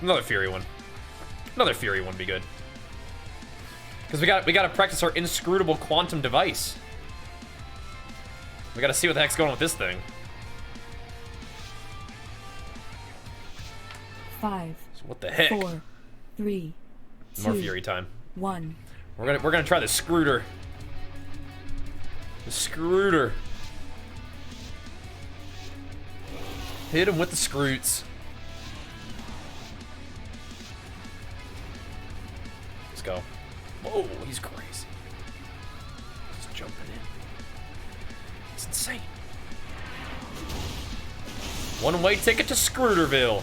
Another Fury one. Another Fury one would be good. Because we gotta practice our inscrutable quantum device. We gotta see what the heck's going on with this thing. 5. So what the heck? 4, 3, More 2, Fury time. 1. We're gonna try the Scrooter. The Scrooter. Hit him with the Scroots. Let's go. Whoa, he's crazy. He's jumping in. It's insane. One-way ticket to Scrooterville.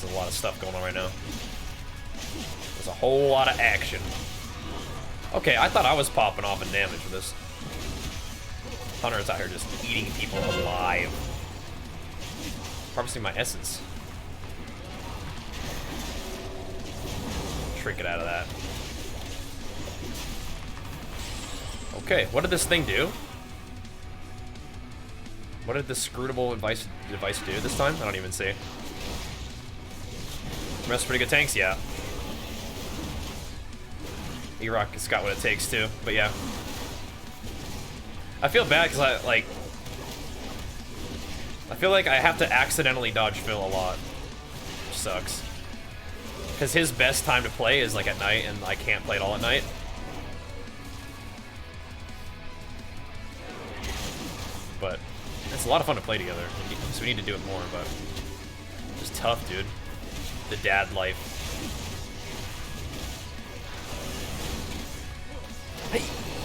There's a lot of stuff going on right now. There's a whole lot of action. Okay, I thought I was popping off in damage with this. Hunter's out here just eating people alive. Harvesting my essence. Trinket out of that. Okay, what did this thing do? What did the scrutable device do this time? I don't even see. Rest pretty good tanks, yeah. E-Rock has got what it takes too, but yeah. I feel bad because I feel like I have to accidentally dodge Phil a lot, which sucks. Because his best time to play is like at night, and I can't play it all at night. But it's a lot of fun to play together, so we need to do it more. But it's just tough, dude. The dad life.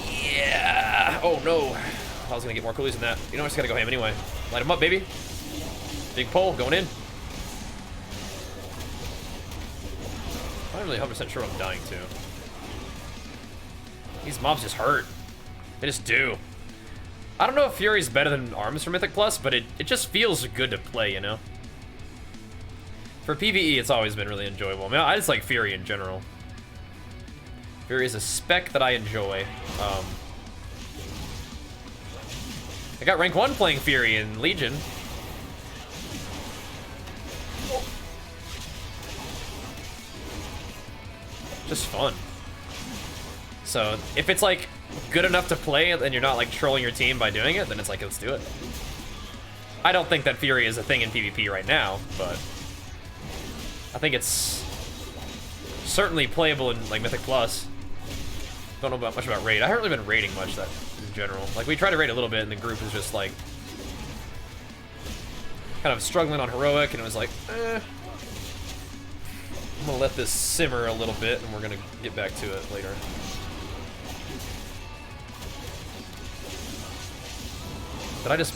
Yeah. Oh no. I was gonna get more coolies than that. You know, I just gotta go ham anyway. Light him up, baby. Big pole going in. I'm not really 100% sure I'm dying to. These mobs just hurt. They just do. I don't know if Fury's better than Arms for Mythic Plus, but it just feels good to play, you know? For PvE, it's always been really enjoyable. I mean, I just like Fury in general. Fury is a spec that I enjoy. I got rank 1 playing Fury in Legion. Just fun. So, if it's like good enough to play and you're not like trolling your team by doing it, then it's like, let's do it. I don't think that Fury is a thing in PvP right now, but I think it's certainly playable in like Mythic Plus. Don't know much about raid. I haven't really been raiding much that in general. Like we tried to raid a little bit and the group is just like kind of struggling on heroic, and it was like, I'm gonna let this simmer a little bit and we're gonna get back to it later. Did I just...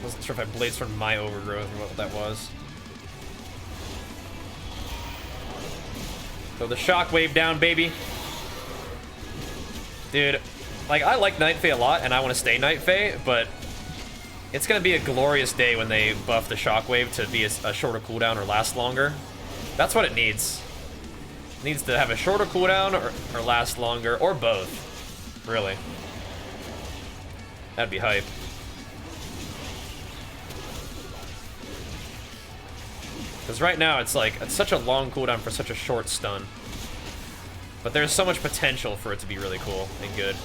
wasn't sure if I blades from my overgrowth or what that was. Throw the shockwave down, baby. Dude, like, I like Night Fae a lot, and I want to stay Night Fae, but it's going to be a glorious day when they buff the shockwave to be a shorter cooldown or last longer. That's what it needs. It needs to have a shorter cooldown or last longer, or both, really. That'd be hype. Because right now it's like, it's such a long cooldown for such a short stun. But there's so much potential for it to be really cool and good.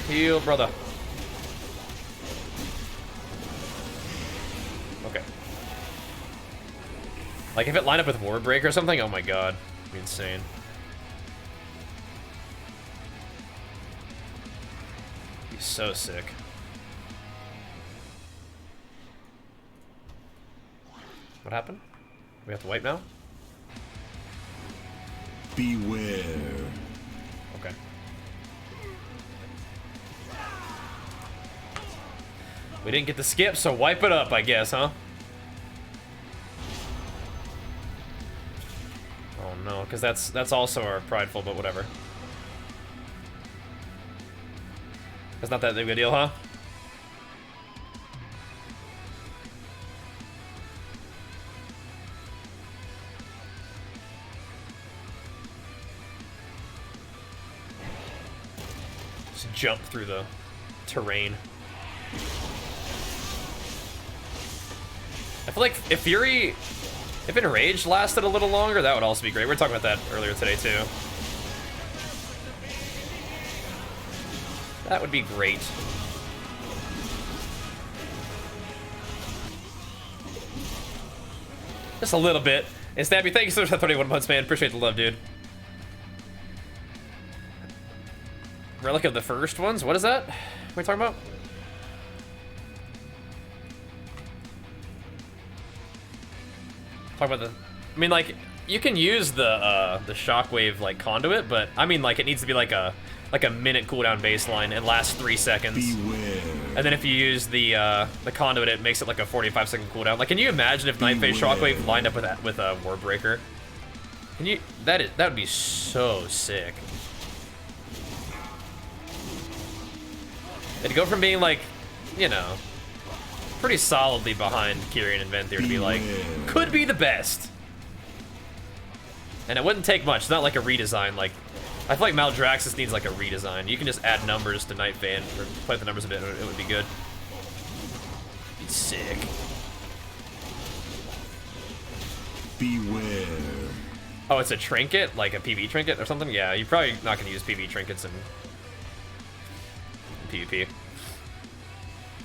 Heal, brother. Okay. Like if it lined up with Warbreak or something, oh my god. It'd be insane. It'd be so sick. What happened? We have to wipe now? Beware. Okay. We didn't get the skip, so wipe it up, I guess, huh? Oh no, because that's also our prideful, but whatever. It's not that big of a deal, huh? jump through the terrain. I feel like if Fury, if Enraged lasted a little longer, that would also be great. We were talking about that earlier today too. That would be great. Just a little bit. And Stabby, thank you so much for 31 months, man. Appreciate the love, dude. Relic of the first ones? What is that? What are we talking about? Talk about the... I mean, like, you can use the shockwave, like, conduit, but, I mean, like, it needs to be like a minute cooldown baseline and lasts 3 seconds. Beware. And then if you use the conduit, it makes it like a 45-second cooldown. Like, can you imagine if Night Phase Shockwave lined up with a Warbreaker? Can you? That would be so sick. It'd go from being like, you know, pretty solidly behind Kyrian and Venthyr to be like, could be the best. And it wouldn't take much. It's not like a redesign. Like, I feel like Maldraxxus needs like a redesign. You can just add numbers to Night Phase or play the numbers a bit. It would be good. Be sick. Beware. Oh, it's a trinket, like a PvE trinket or something. Yeah, you're probably not gonna use PvE trinkets in PvP.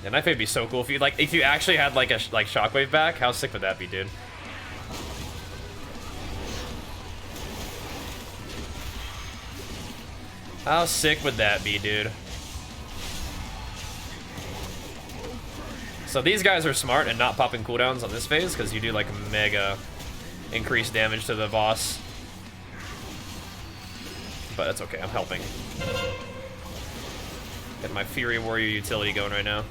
Yeah, Night Phase would be so cool if you actually had like a Shockwave back. How sick would that be, dude? How sick would that be, dude? So these guys are smart and not popping cooldowns on this phase because you do like mega increased damage to the boss. But it's okay, I'm helping. Get my Fury Warrior utility going right now.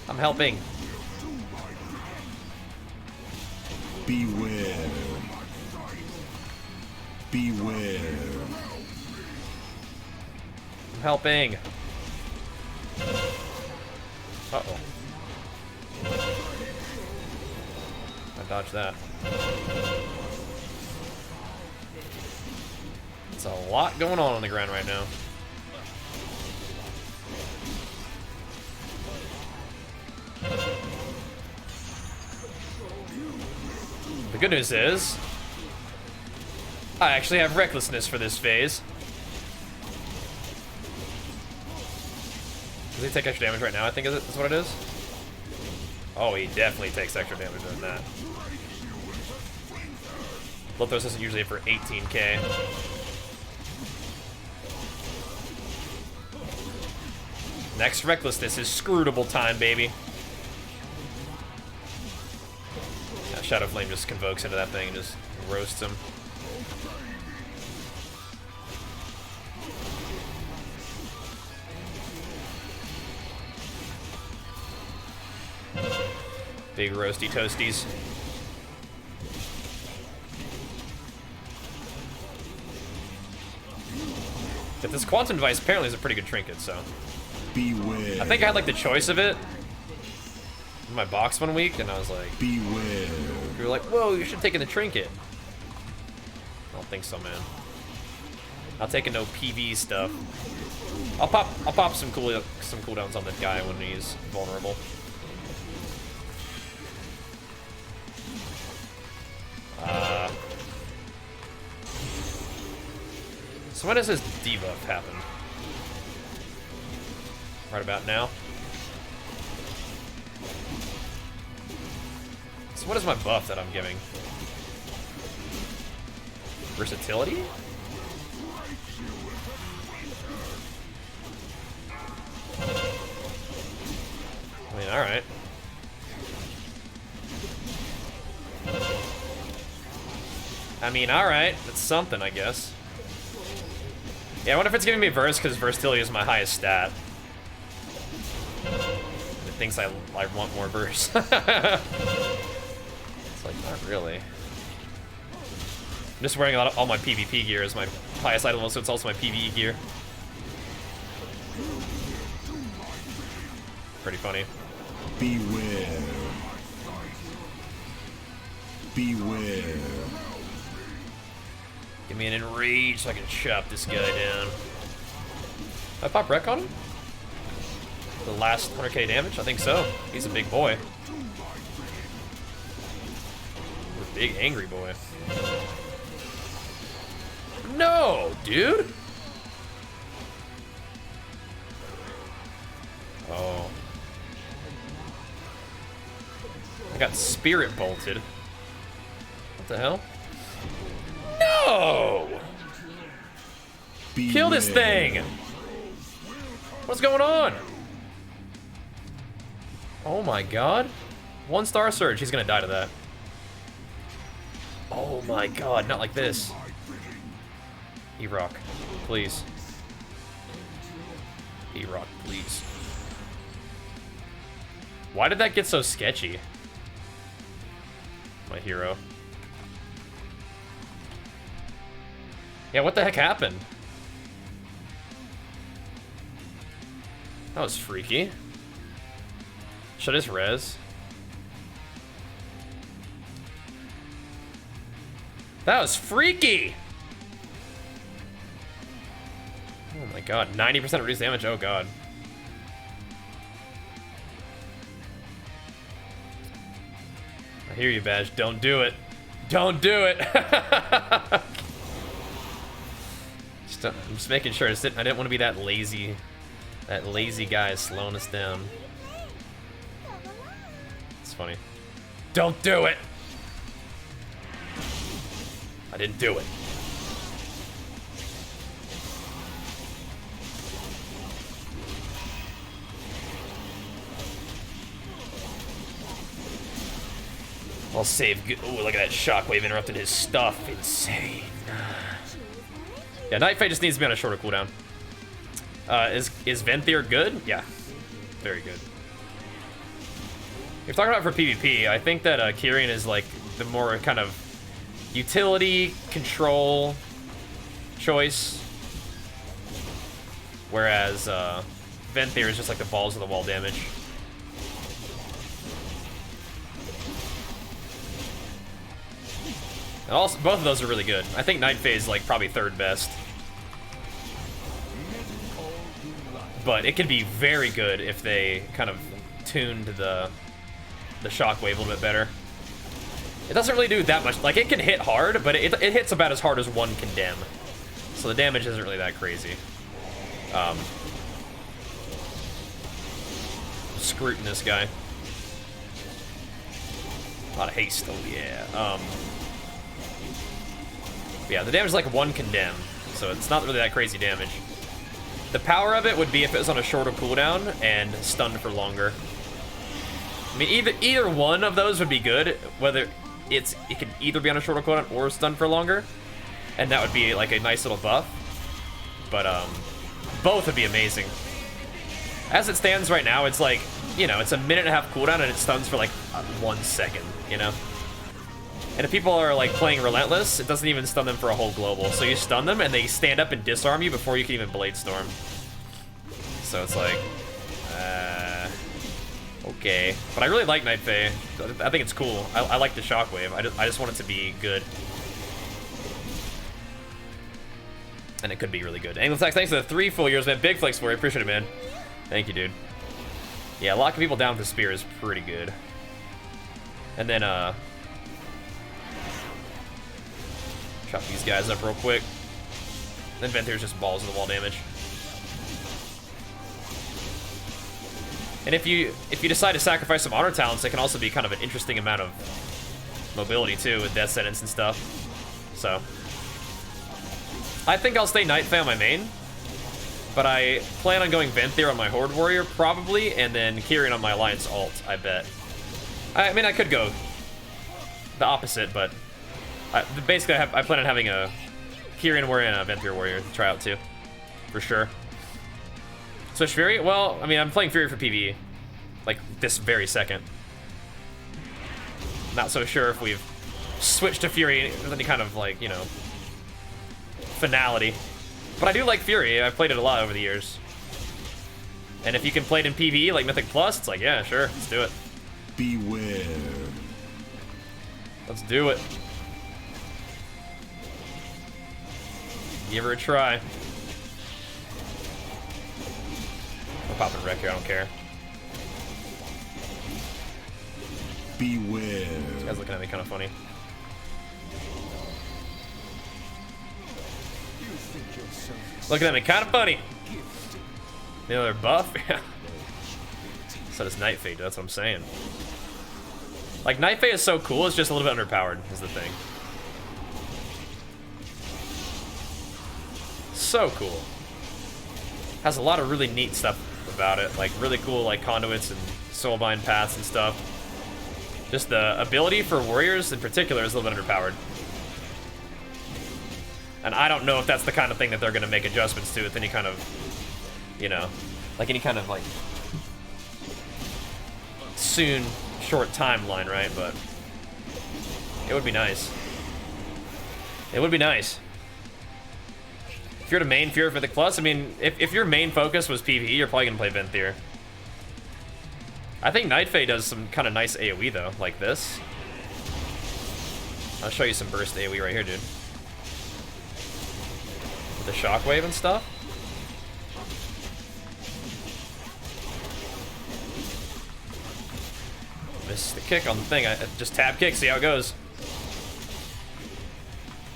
I'm helping. Beware. Beware. I'm helping. Uh-oh. I dodged that. It's a lot going on the ground right now. The good news is, I actually have Recklessness for this phase. Does he take extra damage right now, I think is what it is? Oh, he definitely takes extra damage than that. Bloodthirst isn't usually for 18k. Next Recklessness is Scrutable time, baby. Yeah, Shadow Flame just convokes into that thing and just roasts him. Big roasty toasties. But this Quantum Device apparently is a pretty good trinket, so. Beware. I think I had like the choice of it in my box one week, and I was like, beware. You were like, whoa, you should have taken the trinket. I don't think so, man. Not taking no PV stuff. I'll pop some cooldowns on that guy when he's vulnerable. So when does his debuff happen? Right about now. So what is my buff that I'm giving? Versatility? I mean, alright. I mean, alright. That's something, I guess. Yeah, I wonder if it's giving me verse because versatility is my highest stat. It thinks I want more verse. It's like, not really. I'm just wearing all my PvP gear as my highest item, so it's also my PvE gear. Pretty funny. Beware. Beware. Give me an enrage so I can chop this guy down. Did I pop wreck on him? The last 100k damage? I think so. He's a big boy. A big angry boy. No, dude! Oh. I got spirit bolted. What the hell? No! Kill this thing! What's going on? Oh my god. 1-star surge, he's gonna die to that. Oh my god, not like this. E-Rock, please. E-Rock, please. Why did that get so sketchy? My hero. Yeah, what the heck happened? That was freaky. Should I just res? That was freaky! Oh my god, 90% reduced damage, oh god. I hear you, Badge, don't do it. Don't do it! I'm just making sure, I didn't want to be that lazy guy slowing us down. It's funny. Don't do it! I didn't do it. I'll save. Ooh, look at that shockwave interrupted his stuff. Insane. Yeah, Nightfade just needs to be on a shorter cooldown. Is Venthyr good? Yeah, very good. If you're talking about for PvP, I think that Kyrian is like the more kind of utility control choice, whereas Venthyr is just like the balls of the wall damage. And also, both of those are really good. I think Nightfade is like probably third best. But it can be very good if they kind of tuned the shockwave a little bit better. It doesn't really do that much. Like, it can hit hard, but it hits about as hard as one condemn. So the damage isn't really that crazy. Screwing this guy. A lot of haste, oh yeah. Yeah, the damage is like one condemn, so it's not really that crazy damage. The power of it would be if it was on a shorter cooldown and stunned for longer. I mean, either one of those would be good, whether it can either be on a shorter cooldown or stunned for longer, and that would be like a nice little buff. But both would be amazing. As it stands right now, it's like, you know, it's a minute and a half cooldown and it stuns for like 1 second, you know? And if people are like playing Relentless, it doesn't even stun them for a whole global. So you stun them and they stand up and disarm you before you can even Blade Storm. So it's like, okay. But I really like Nightfade. I think it's cool. I like the shockwave. I just want it to be good. And it could be really good. Anglosax, thanks for the 3 full years, man. Big flex for you. Appreciate it, man. Thank you, dude. Yeah, locking people down with the spear is pretty good. And then, chop these guys up real quick. Then Ventyr's just balls of the wall damage. And if you decide to sacrifice some honor talents, it can also be kind of an interesting amount of mobility too with death sentence and stuff. So I think I'll stay Nightfade on my main, but I plan on going Venthyr on my Horde Warrior probably, and then Kyrian on my Alliance alt, I bet. I mean, I could go the opposite, but basically I plan on having a Kyrian Warrior and a Venthyr Warrior to try out too, for sure. Switch Fury? Well, I mean, I'm playing Fury for PvE, like this very second. Not so sure if we've switched to Fury with any kind of like, you know, finality. But I do like Fury. I've played it a lot over the years. And if you can play it in PvE like Mythic Plus, it's like, yeah, sure, let's do it. Beware. Let's do it. Give her a try. I'm popping wreck here, I don't care. Beware. This guy's looking at me kind of funny. Looking at me kind of funny. The other buff? Yeah. So does Night Fade, that's what I'm saying. Like, Night Fade is so cool, it's just a little bit underpowered, is the thing. So cool. Has a lot of really neat stuff about it, like really cool like conduits and soulbind paths and stuff. Just the ability for warriors in particular is a little bit underpowered. And I don't know if that's the kind of thing that they're going to make adjustments to with any kind of, you know, like any kind of like soon short timeline, right? But it would be nice. It would be nice. If you're to main Fear for the Plus, I mean, if your main focus was PvE, you're probably gonna play Venthyr. I think Night Fae does some kind of nice AoE though, like this. I'll show you some burst AoE right here, dude. With the shockwave and stuff. Missed the kick on the thing. I just tab kick, see how it goes.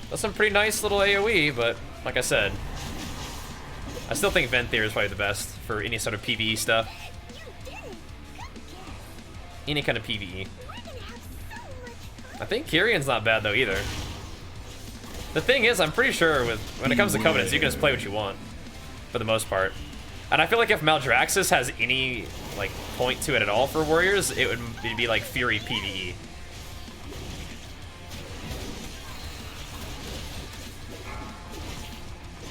That's some pretty nice little AoE, but like I said, I still think Venthyr is probably the best for any sort of PvE stuff. Any kind of PvE. I think Kyrion's not bad though either. The thing is, I'm pretty sure when it comes to Covenants, you can just play what you want, for the most part. And I feel like if Maldraxxus has any like point to it at all for Warriors, it would be like Fury PvE.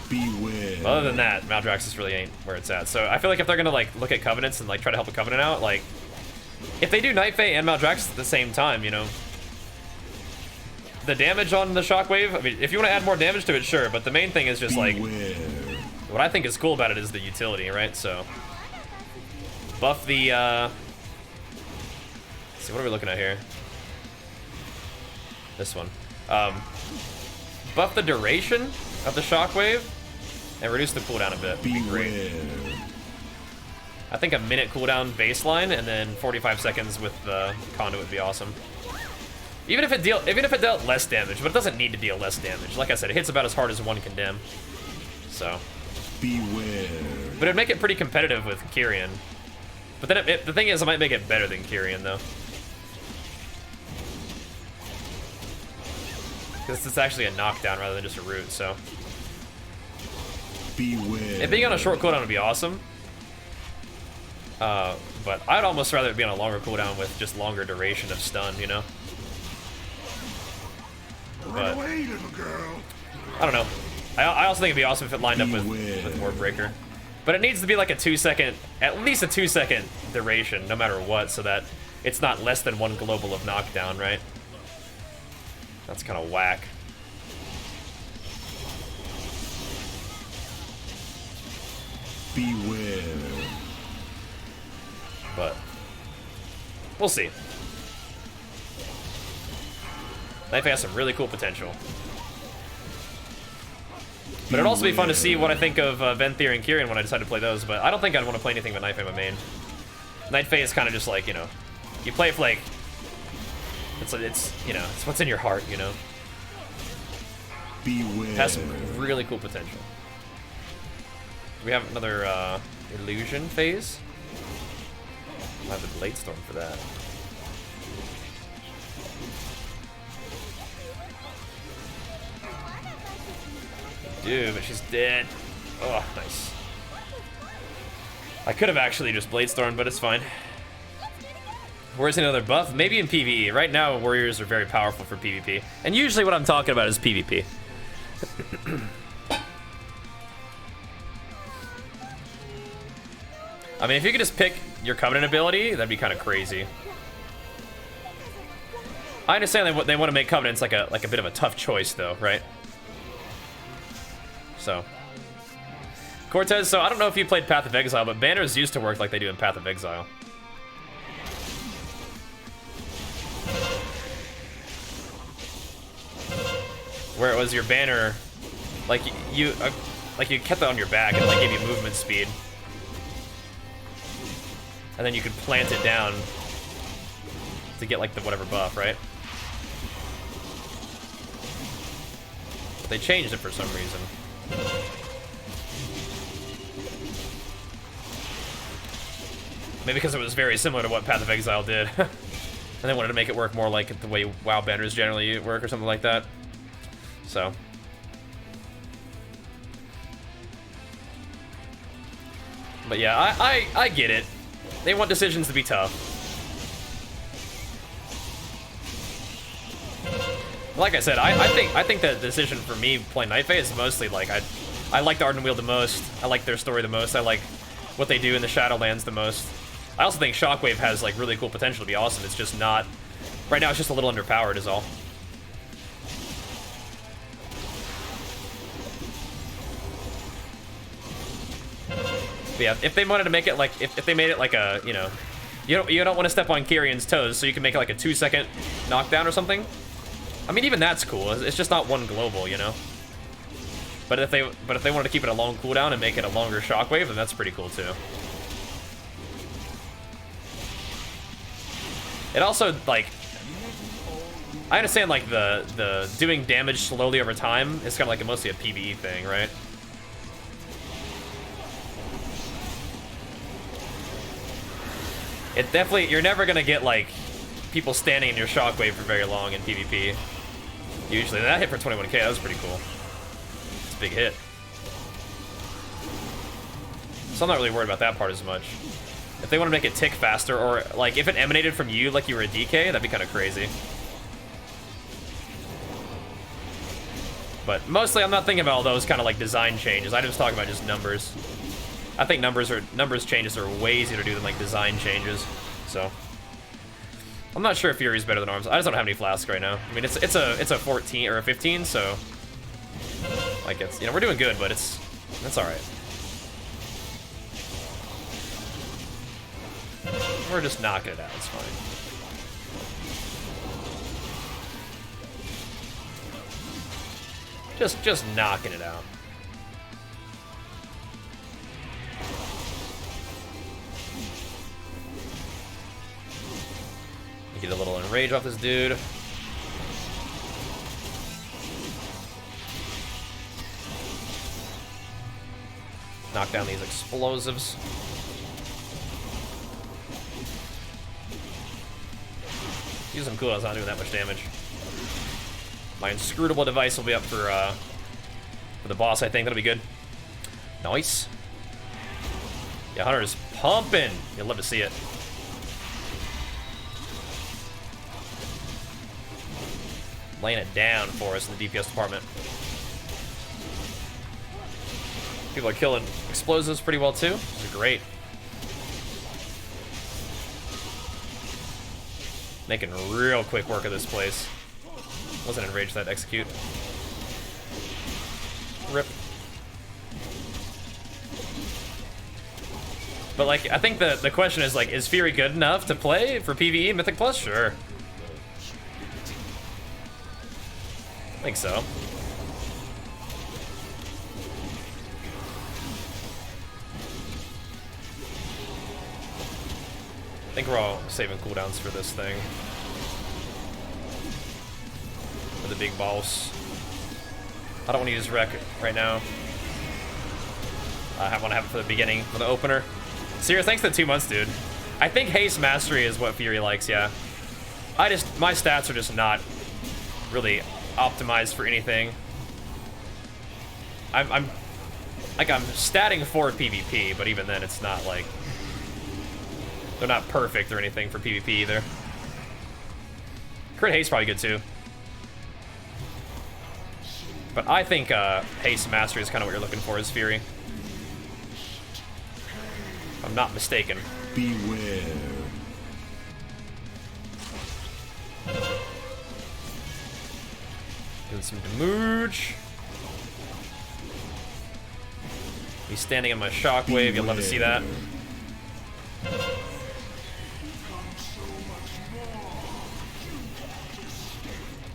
Beware. Other than that, Maldraxxus really ain't where it's at. So I feel like if they're gonna like look at Covenants and like try to help a Covenant out, like if they do Night Fae and Maldraxxus at the same time, you know, the damage on the Shockwave, I mean, if you want to add more damage to it, sure, but the main thing is just like, what I think is cool about it is the utility, right? So buff the, let's see, what are we looking at here? This one. Buff the duration of the Shockwave and reduce the cooldown a bit. Would be great. I think a minute cooldown baseline and then 45 seconds with the conduit would be awesome. Even if it dealt less damage, but it doesn't need to deal less damage. Like I said, it hits about as hard as one condemn. So. Beware. But it'd make it pretty competitive with Kyrian. But then the thing is, it might make it better than Kyrian though. Because it's actually a knockdown rather than just a root, so. Beware. It being on a short cooldown would be awesome. But I'd almost rather it be on a longer cooldown with just longer duration of stun, you know? But, Run away, little girl. I don't know. I also think it'd be awesome if it lined up with Warbreaker. But it needs to be like a 2-second, at least a 2-second duration, no matter what, so that it's not less than one global of knockdown, right? That's kind of whack. Beware. But we'll see. Knife has some really cool potential. But it'd also be fun to see what I think of Venthyr and Kyrian when I decide to play those, but I don't think I'd want to play anything but Night Fae in my main. Night Fae is kind of just like, you know, you play Flake. It's you know, it's what's in your heart, you know. Beware. It has some really cool potential. We have another illusion phase. I'll have the Blade Storm for that. Dude, but she's dead. Oh, nice. I could have actually just Blade Storm, but it's fine. Where's another buff? Maybe in PvE. Right now, warriors are very powerful for PvP. And usually what I'm talking about is PvP. I mean, if you could just pick your Covenant ability, that'd be kind of crazy. I understand they want to make Covenants like a bit of a tough choice, though, right? So. Cortez, so I don't know if you played Path of Exile, but banners used to work like they do in Path of Exile. Where it was your banner, Like you kept that on your back and like gave you movement speed, and then you could plant it down to get like the whatever buff, right? They changed it for some reason. Maybe because it was very similar to what Path of Exile did. And they wanted to make it work more like the way WoW banners generally work or something like that. So. But yeah, I get it. They want decisions to be tough. Like I said, I think the decision for me playing Night Fae is mostly like I like the Arden Wheel the most. I like their story the most. I like what they do in the Shadowlands the most. I also think Shockwave has like really cool potential to be awesome. It's just not right now. It's just a little underpowered, is all. But yeah, if they wanted to make it like if they made it like a you don't want to step on Kyrion's toes, so you can make it like a 2-second knockdown or something. I mean, even that's cool. It's just not one global, you know. But if they wanted to keep it a long cooldown and make it a longer Shockwave, then that's pretty cool too. It also, like, I understand, like, the doing damage slowly over time is kind of like mostly a PvE thing, right? It definitely, you're never gonna get, like, people standing in your Shockwave for very long in PvP. Usually. That hit for 21k, that was pretty cool. It's a big hit. So I'm not really worried about that part as much. If they want to make it tick faster, or like if it emanated from you like you were a DK, that'd be kind of crazy. But mostly I'm not thinking about all those kind of like design changes. I'm just talking about just numbers. I think numbers changes are way easier to do than like design changes. So I'm not sure if Fury's better than Arms. I just don't have any flasks right now. I mean it's a 14 or a 15, so like it's, you know, we're doing good, but it's all right. We're just knocking it out, it's fine. Just knocking it out. Get a little enrage off this dude. Knock down these explosives. Use some cooldowns, not doing that much damage. My inscrutable device will be up for the boss, I think. That'll be good. Nice. Yeah, Hunter is pumping. You'll love to see it. Laying it down for us in the DPS department. People are killing explosives pretty well too. This is great. Making real quick work of this place. Wasn't enraged that execute. Rip. But like, I think the question is like, is Fury good enough to play for PvE Mythic Plus? Sure. I think so. I think we're all saving cooldowns for this thing. For the big boss. I don't want to use Wreck right now. I want to have it for the beginning, for the opener. Seer, thanks for the 2 months, dude. I think Haste Mastery is what Fury likes, yeah. My stats are just not really optimized for anything. I'm statting for PvP, but even then it's not like, they're not perfect or anything for PvP either. Crit Haste probably good too. But I think Haste Mastery is kind of what you're looking for as Fury. If I'm not mistaken. Beware. Doing some damage. He's standing in my shockwave. You'll love to see that.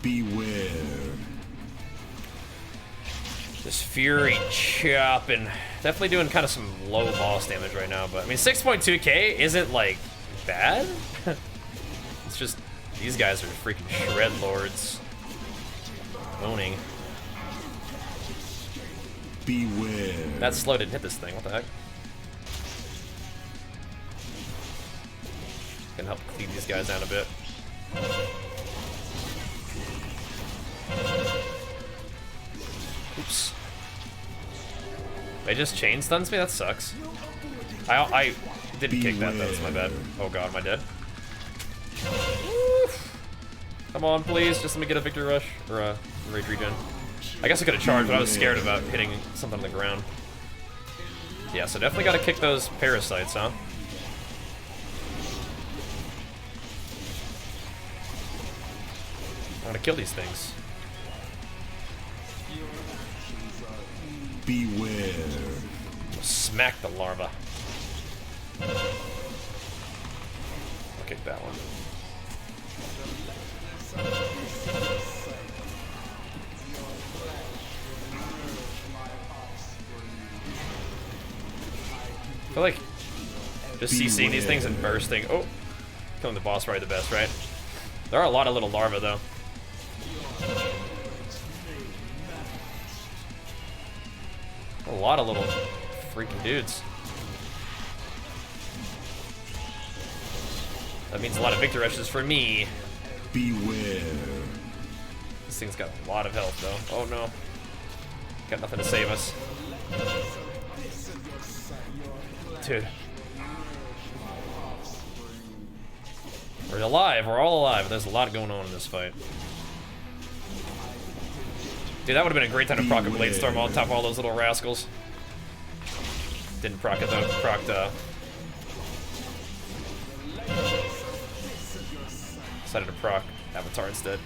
Beware. This Fury chopping. Definitely doing kind of some low boss damage right now, but I mean 6.2k isn't like bad. It's just these guys are freaking shred lords. Owning. Beware. That slow didn't hit this thing, what the heck? Gonna help clean these guys down a bit. Oops. They just chain stuns me? That sucks. I didn't kick that though, that's my bad. Oh god, am I dead? Oof. Come on, please, just let me get a victory rush. Or a rage regen. I guess I could have charged, but I was scared about hitting something on the ground. Yeah, so definitely gotta kick those parasites, huh? I'm gonna kill these things. Beware. Smack the larva. I'll kick that one. I feel like just CCing these things and bursting. Oh, killing the boss probably the best, right? There are a lot of little larvae though. A lot of little freaking dudes. That means a lot of victory rushes for me. Beware. This thing's got a lot of health though. Oh no. Got nothing to save us. Dude. We're alive, we're all alive. There's a lot going on in this fight. Dude, that would have been a great time to proc a Blade Storm on top of all those little rascals. Didn't proc it though, procced decided to proc Avatar instead.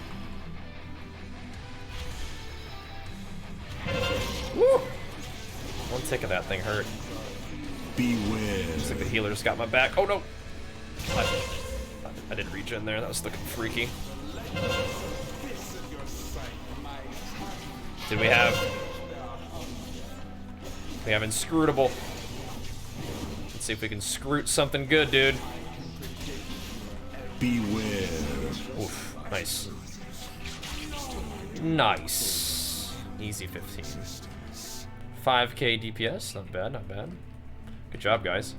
Woo! One tick of that thing hurt. Beware. Looks like the healer just got my back. Oh no! I didn't reach in there, that was looking freaky. Did we have... We have Inscrutable. Let's see if we can scroot something good, dude. Beware. Oof, nice. Nice. Easy 15. 5k DPS, not bad, not bad. Good job, guys.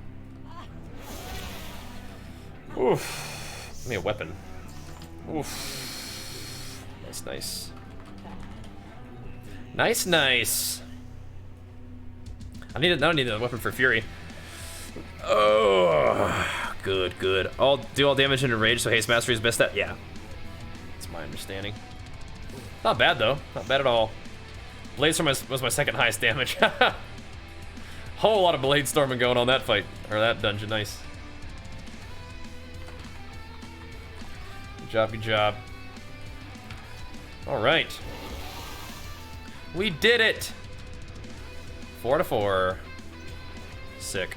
Oof. Give me a weapon. Oof. That's nice. Nice, nice. I don't need a weapon for Fury. Oh, good, good. I'll do all damage into rage, so haste mastery is best at. Yeah, that's my understanding. Not bad though, not bad at all. Blade Storm was my second highest damage. Whole lot of Blade Storming going on that fight or that dungeon. Nice. Good job, good job. All right. We did it! 4 to 4. Sick.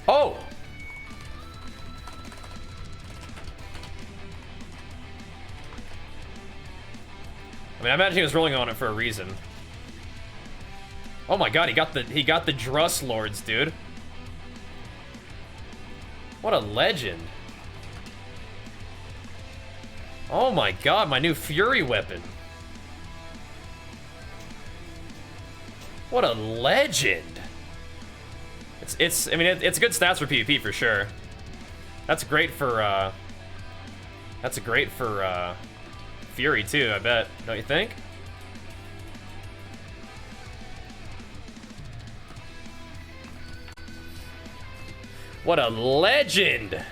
Oh! I mean, I imagine he was rolling on it for a reason. Oh my god, he got the Druss Lords, dude. What a legend. Oh my god, my new Fury weapon. What a legend! It's I mean it's good stats for PvP for sure. That's great for Fury too, I bet. Don't you think? What a legend!